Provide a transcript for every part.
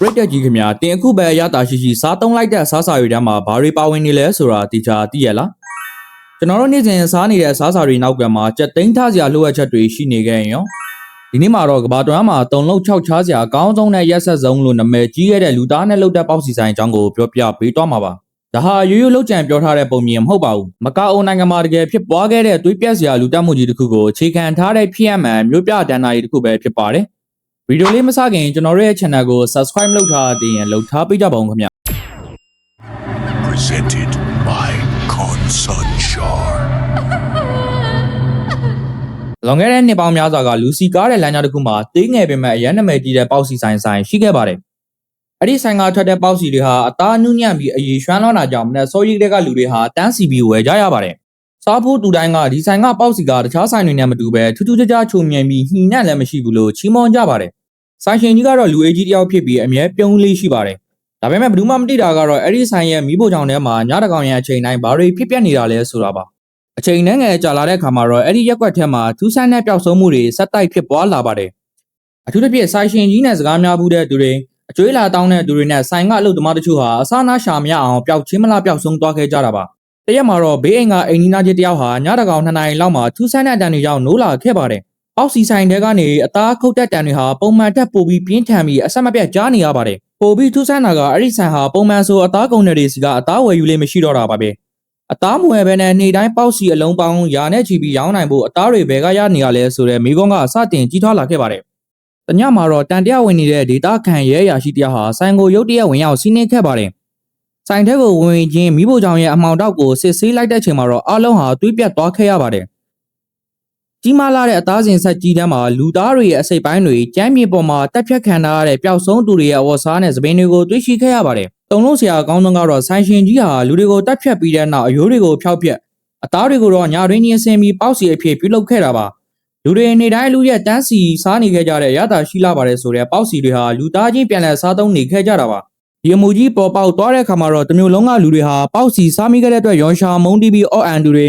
ပရိသတ်ကြီးခင်ဗျာတင်အခုပဲရတာရှိစားသုံးလိုက်တဲ့စားစာတွေထဲမှာဘာတွေပါဝင်နေလဲဆိုတာတိကျသိရလားကျွန်တော်တို့နေ့စဉ်စားနေတဲ့စားစာတွေနောက်ကမှာကြက်သိန်းထားစရာလိုအပ်ချက်တွေရှိနေခဲ့ရင်ရောဒီနေ့မှာတော့ကဘာတွန်းမှာတုံလုံး6ချားစရာအကောင်းဆုံးနဲ့ရက်ဆက်ဆုံးလို့နာမည်ကြီးခဲ့တဲ့လူသားနဲ့လှုပ်တဲ့ပေါက်စီဆိုင်အကြောင်းကိုပြောပြပေးသွားမှာပါဒါဟာရိုးရိုးလှုပ်ကြံပြောထားတဲ့ပုံမြင်မဟုတ်ပါဘူးမကာအိုနိုင်ငံမှာတကယ်ဖြစ်ပွားခဲ့တဲ့သွေးပြက်စရာလူတက်မှုကြီးတစ်ခုကိုအခြေခံထားတဲ့ဖြစ်ရမှန်မျိုးပြဒဏ္ဍာရီတစ်ခုပဲဖြစ်ပါတယ်ဗီဒီယိုလေးမစခင်ကျွန်တော်တို့ရဲ့ channel ကို subscribe လုပ်ထားသေးရင်လုပ်ထားပေးကြပါဦးခင်ဗျာ Presented by Consunchar လွန်ခဲ့တဲ့နှစ်ပေါင်းများစွာကလူစီကားတဲ့လမ်းကြောင်းတစ်ခုမှာသေးငယ်ပင်မဲ့အရန်နာမည်ကြီးတဲ့ပေါက်စီဆိုင်ရှိခဲ့ပါတယ်အဲ့ဒီဆိုင်ကထွက်တဲ့ပေါက်စီတွေဟာအသားနုညံ့ပြီးအရည်ရွှမ်းလောင်းတာကြောင့်မနဲ့စောရိတ်တဲ့ကလူတွေဟာတန်းစီပြီးဝယ်ကြရပါတယ်စားဖို့တူတိုင်းကဒီဆိုင်ကပေါက်စီကတခြားဆိုင်တွေနဲ့မတူပဲထူးထူးခြားခြားချုံမြင်ပြီးညှိနှံ့လည်းမရှိဘူးလို့ချီးမွမ်းကြပါတယ်ဆိုင်ရှင်ကြီးကတော့လူအေးကြီးတယောက်ဖြစ်ပြီးအမြဲပြုံးလေးရှိပါတယ်ဒါပေမဲ့ဘယ်သူမှမသိတာကတော့အဲ့ဒီဆိုင်ရဲ့မီးဖိုချောင်ထဲမှာညတကောင်ရဲ့အချိန်တိုင်းဘာတွေဖြစ်ပျက်နေတာလဲဆိုတာပါအချိန်နဲ့ငယ်ကြာလာတဲ့အခါမှာတော့အဲ့ဒီရက်ွက်ထဲမှာထူးဆန်းတဲ့ပျောက်ဆုံးမှုတွေဆက်တိုက်ဖြစ်ပွားလာပါတယ်အထူးသဖြင့်ဆိုင်ရှင်ကြီးနဲ့စကားများဘူးတဲ့သူတွေအကျွေးလာတောင်းတဲ့သူတွေနဲ့ဆိုင်ကအလုပ်သမားတချို့ဟာအစားနာရှာမရအောင်ပျောက်ချင်းမလားပျောက်ဆုံးသွားခဲ့ကြတာပါတရက်မှာတော့ဘေးအိမ်ကအိမ်နီးနားချင်းတယောက်ဟာညတကောင်2 နာရီလောက်မှာထူးဆန်းတဲ့အတန်တွေကြောင့်နိုးလာခဲ့ပါတယ်အောက်စီဆိုင်တဲကနေအသားခုတ်တက်တန်တွေဟာပုံမှန်တက်ပိုပြီးပြင်းထန်ပြီးအဆက်မပြတ်ကြားနေရပါတယ်ပိုပြီးထူးဆန်းတာကအဲ့ဒီဆိုင်ဟာပုံမှန်ဆိုအသားကုန်တွေစီကအသားဝယ်ယူလေးမရှိတော့တာပါပဲအသားမွယ်ပဲနဲ့နေ့တိုင်းပေါက်စီအလုံးပေါင်းရာနဲ့ချီပြီးရောင်းနိုင်ဖို့အသားတွေဘယ်ကရနေရလဲဆိုတဲ့မိကုန်းကစတင်ကြီးထွားလာခဲ့ပါတယ်တညမှာတော့တန်တရာဝင်နေတဲ့ဒေတာခံရဲရာရှိတယောက်ဟာဆိုင်ကိုရုတ်တရက်ဝင်ရောက်စီးနှင်းခဲ့ပါတယ်ဆိုင်ထဲကိုဝင်ချင်းမိဖို့ကြောင့်ရဲ့အမှောင်တောက်ကိုစစ်ဆေးလိုက်တဲ့ချိန်မှာတော့အားလုံးဟာတွေးပြတ်သွားခဲ့ရပါတယ်ကြီးမားလာတဲ့အသားစဉ်ဆက်ကြီးတန်းမှာလူသားတွေရဲ့အစိတ်ပိုင်းတွေကျမ်းမြေပေါ်မှာတက်ဖြတ်ခံထားရတဲ့ပျောက်ဆုံးသူတွေရဲ့အဝတ်စားနဲ့သပင်တွေကိုတွေ့ရှိခဲ့ရပါတယ်။တုံလုံးဆရာအကောင်းဆုံးကတော့ဆိုင်ရှင်ကြီးဟာလူတွေကိုတက်ဖြတ်ပြီးတဲ့နောက်အရိုးတွေကိုဖျောက်ပြက်အသားတွေကိုတော့ညတွင်းချင်းဆင်းပြီးပေါက်စီအဖြစ်ပြုလုပ်ခဲ့တာပါ။လူတွေနေတိုင်းလူရဲ့တန်းစီစားနေခဲ့ကြတဲ့ရတာရှိလာပါတယ်ဆိုတဲ့ပေါက်စီတွေဟာလူသားချင်းပြန်လည်စားသုံးနေခဲ့ကြတာပါ။ဒီအမှုကြီးပေါ်ပေါက်သွားတဲ့အခါမှာတော့တမျိုးလုံးကလူတွေဟာပေါက်စီစားမိခဲ့တဲ့အတွက်ရောရှာမုန်းတီးပြီးအော့အန်သူတွေ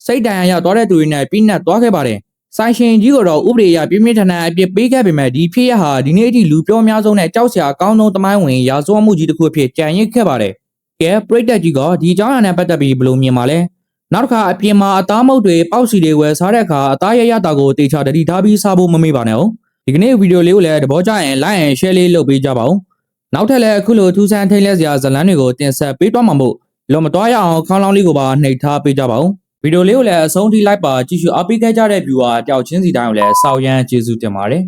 စိတ်တန်ရရသွားတဲ့သူတွေနဲ့ပြင်းနှက်သွားခဲ့ပါတယ်။ဆိုင်ရှင်ကြီးကတော့ဥပဒေအရပြင်းပြင်းထန်ထန်အပြစ်ပေးခဲ့ပေမဲ့ဒီဖြစ်ရဟာဒီနေ့အထိလူပြောများဆုံးနဲ့ကြောက်စရာအကောင်းဆုံးတမိုင်းဝင်ရာဇဝတ်မှုကြီးတစ်ခုအဖြစ်ကြံရစ်ခဲ့ပါတယ်။ကဲပရိသတ်ကြီးကဒီအကြောင်းအရာနဲ့ပတ်သက်ပြီးဘယ်လိုမြင်ပါလဲ။နောက်တစ်ခါအပြင်မှာအသားမုတ်တွေပေါက်စီတွေဝယ်စားတဲ့အခါအသားရရတာကိုတေချာတတိထားပြီးစားဖို့မမေ့ပါနဲ့ဟုတ်။ဒီကနေ့ဗီဒီယိုလေးကိုလည်းသဘောကျရင် like and share လေးလုပ်ပေးကြပါဦး။နောက်ထပ်လည်းအခုလိုထူးဆန်းထိတ်လဲစရာဇာတ်လမ်းတွေကိုတင်ဆက်ပေးသွားမှာမို့လောမတော်ရအောင်ခေါင်းလောင်းလေးကိုပါနှိပ်ထားပေးကြပါဦး။ဗီဒီယိုလေးကိုလည်းအဆုံးထိလိုက်ပါကြည့်ရှုအားပေးခဲ့ကြတဲ့ viewer တယောက်ချင်းစီတိုင်းကိုလည်းစောက်ရမ်းကျေးဇူးတင်ပါတယ်